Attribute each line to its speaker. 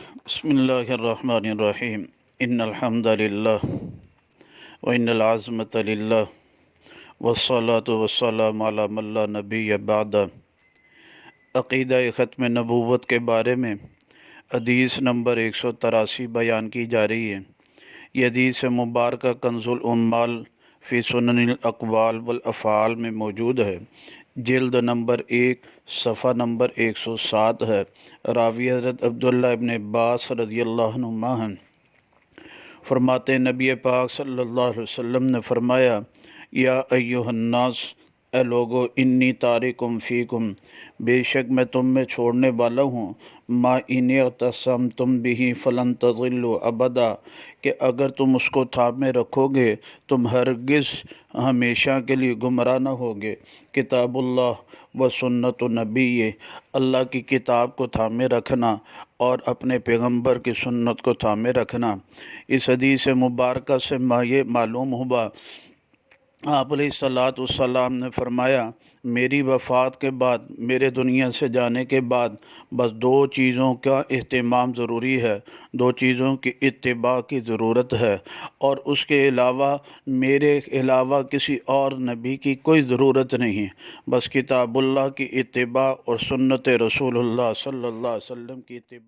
Speaker 1: بسم اللہ الرحمن الرحیم ان الحمد للہ وان العظمۃ للہ والصلاة والسلام علی من لا نبی بعد۔ عقیدہ ختم نبوت کے بارے میں حدیث نمبر 183 بیان کی جا رہی ہے۔ یہ حدیث مبارکہ کنز العمال فی سنن الاقوال والافعال میں موجود ہے، جلد نمبر 1 صفحہ نمبر 107 ہے۔ راوی حضرت عبداللہ ابن عباس رضی اللہ عنہما ہیں، فرماتے نبی پاک صلی اللہ علیہ وسلم نے فرمایا، یا ایھا الناس، اے لوگو، انی تارکم فیکم، بے شک میں تم میں چھوڑنے والا ہوں، ما ان اعتصمتم بہ فلن تضلوا ابدا، کہ اگر تم اس کو تھامے رکھو گے تم ہرگز ہمیشہ کے لیے گمراہ نہ ہوگے۔ کتاب اللہ و سنت نبی، اللہ کی کتاب کو تھامے رکھنا اور اپنے پیغمبر کی سنت کو تھامے رکھنا۔ اس حدیث مبارکہ سے یہ معلوم ہوا، آپ علیہ الصلاۃ والسلام نے فرمایا، میری وفات کے بعد، میرے دنیا سے جانے کے بعد بس دو چیزوں کا اہتمام ضروری ہے، دو چیزوں کی اتباع کی ضرورت ہے، اور اس کے علاوہ میرے علاوہ کسی اور نبی کی کوئی ضرورت نہیں، بس کتاب اللہ کی اتباع اور سنت رسول اللہ صلی اللہ علیہ وسلم کی اتباع۔